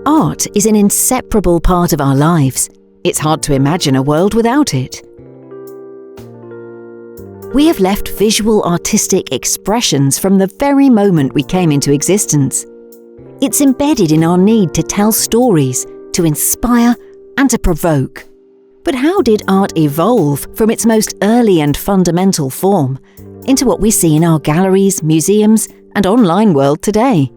Art is an inseparable part of our lives. It's hard to imagine a world without it. We have left visual artistic expressions from the very moment we came into existence. It's embedded in our need to tell stories, to inspire, and to provoke. But how did art evolve from its most early and fundamental form into what we see in our galleries, museums, and online world today?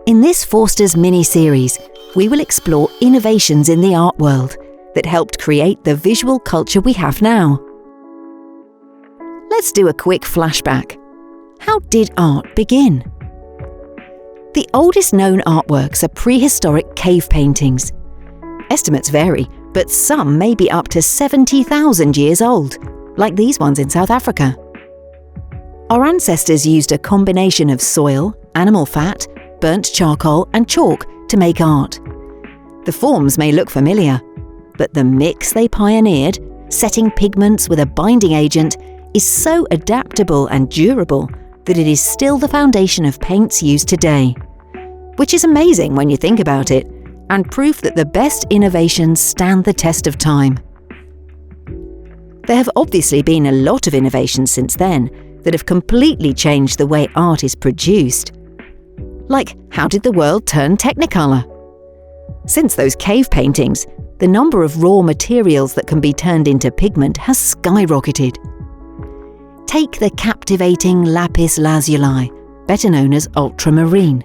In this Forsters mini-series, we will explore innovations in the art world that helped create the visual culture we have now. Let's do a quick flashback. How did art begin? The oldest known artworks are prehistoric cave paintings. Estimates vary, but some may be up to 70,000 years old, like these ones in South Africa. Our ancestors used a combination of soil, animal fat, burnt charcoal and chalk to make art. The forms may look familiar, but the mix they pioneered, setting pigments with a binding agent, is so adaptable and durable that it is still the foundation of paints used today. Which is amazing when you think about it, and proof that the best innovations stand the test of time. There have obviously been a lot of innovations since then that have completely changed the way art is produced. Like, how did the world turn technicolour? Since those cave paintings, the number of raw materials that can be turned into pigment has skyrocketed. Take the captivating lapis lazuli, better known as ultramarine.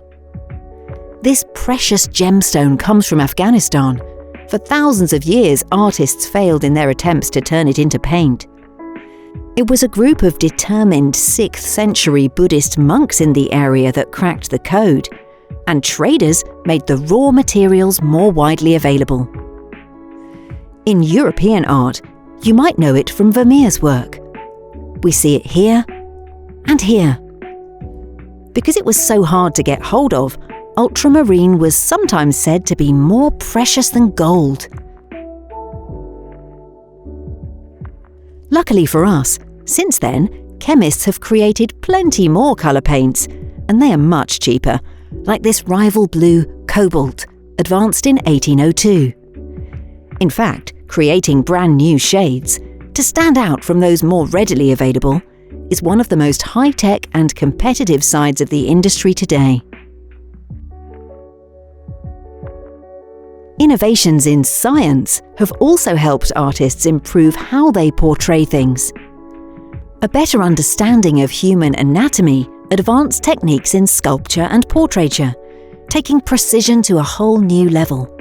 This precious gemstone comes from Afghanistan. For thousands of years, artists failed in their attempts to turn it into paint. It was a group of determined 6th century Buddhist monks in the area that cracked the code, and traders made the raw materials more widely available. In European art, you might know it from Vermeer's work. We see it here and here. Because it was so hard to get hold of, ultramarine was sometimes said to be more precious than gold. Luckily for us, since then, chemists have created plenty more colour paints, and they are much cheaper, like this rival blue cobalt, advanced in 1802. In fact, creating brand new shades, to stand out from those more readily available, is one of the most high-tech and competitive sides of the industry today. Innovations in science have also helped artists improve how they portray things. A better understanding of human anatomy advanced techniques in sculpture and portraiture, taking precision to a whole new level,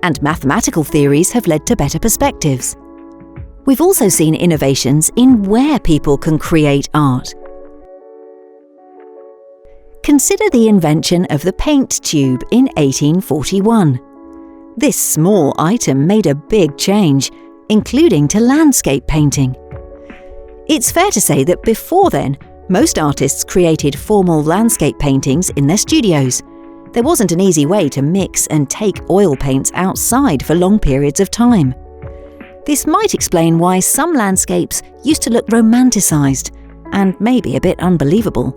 and mathematical theories have led to better perspectives. We've also seen innovations in where people can create art. Consider the invention of the paint tube in 1841. This small item made a big change, including to landscape painting. It's fair to say that before then, most artists created formal landscape paintings in their studios. There wasn't an easy way to mix and take oil paints outside for long periods of time. This might explain why some landscapes used to look romanticised and maybe a bit unbelievable.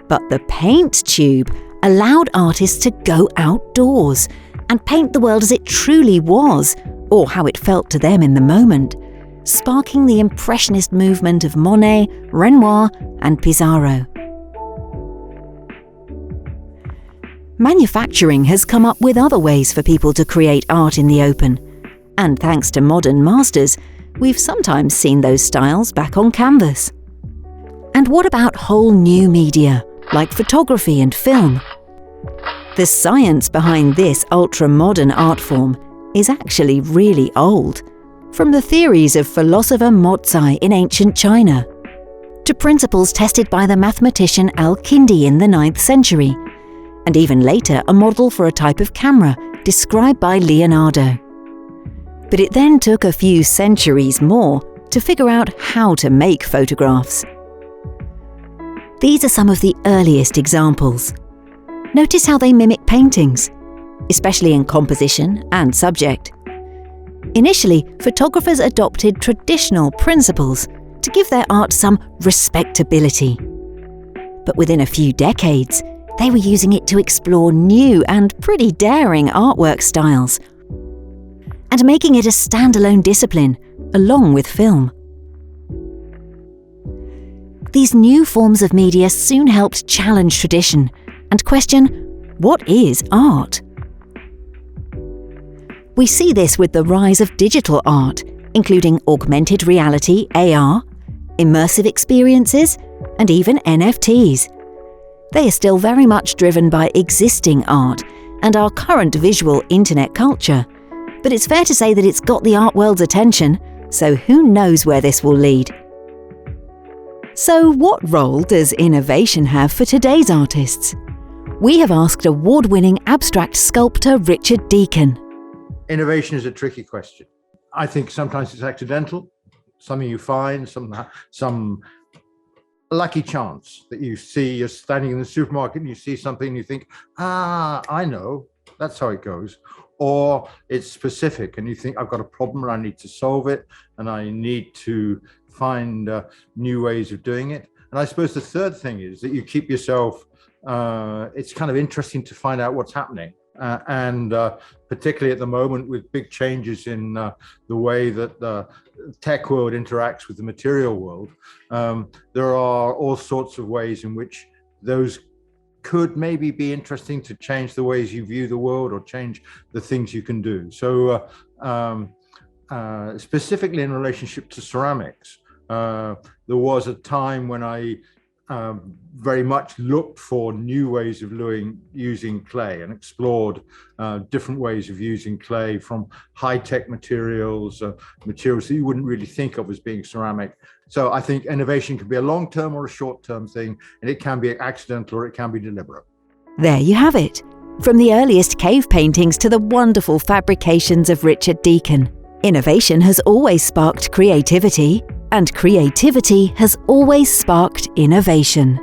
But the paint tube allowed artists to go outdoors and paint the world as it truly was, or how it felt to them in the moment, sparking the Impressionist movement of Monet, Renoir, and Pissarro. Manufacturing has come up with other ways for people to create art in the open, and thanks to modern masters, we've sometimes seen those styles back on canvas. And what about whole new media, like photography and film? The science behind this ultra-modern art form is actually really old, from the theories of philosopher Mozai in ancient China, to principles tested by the mathematician Al-Kindi in the 9th century, and even later a model for a type of camera described by Leonardo. But it then took a few centuries more to figure out how to make photographs. These are some of the earliest examples. Notice how they mimic paintings, especially in composition and subject. Initially, photographers adopted traditional principles to give their art some respectability. But within a few decades, They were using it to explore new and pretty daring artwork styles, and making it a standalone discipline, along with film. These new forms of media soon helped challenge tradition and question, what is art? We see this with the rise of digital art, including augmented reality, AR, immersive experiences, and even NFTs. They are still very much driven by existing art and our current visual internet culture, but it's fair to say that it's got the art world's attention, so who knows where this will lead. So what role does innovation have for today's artists? We have asked award-winning abstract sculptor Richard Deacon. Innovation is a tricky question. I think sometimes it's accidental, something you find, some lucky chance that you see. You're standing in the supermarket and you see something and you think, I know, that's how it goes. Or it's specific and you think, I've got a problem and I need to solve it and I need to find new ways of doing it. And I suppose the third thing is that you keep yourself, it's kind of interesting to find out what's happening. And particularly at the moment with big changes in the way that the tech world interacts with the material world, there are all sorts of ways in which those could maybe be interesting to change the ways you view the world or change the things you can do. So specifically in relationship to ceramics, there was a time when I very much looked for new ways of using clay and explored different ways of using clay, from high-tech materials, materials that you wouldn't really think of as being ceramic. So I think innovation can be a long-term or a short-term thing, and it can be accidental or it can be deliberate. There you have it. From the earliest cave paintings to the wonderful fabrications of Richard Deacon, innovation has always sparked creativity, and creativity has always sparked innovation.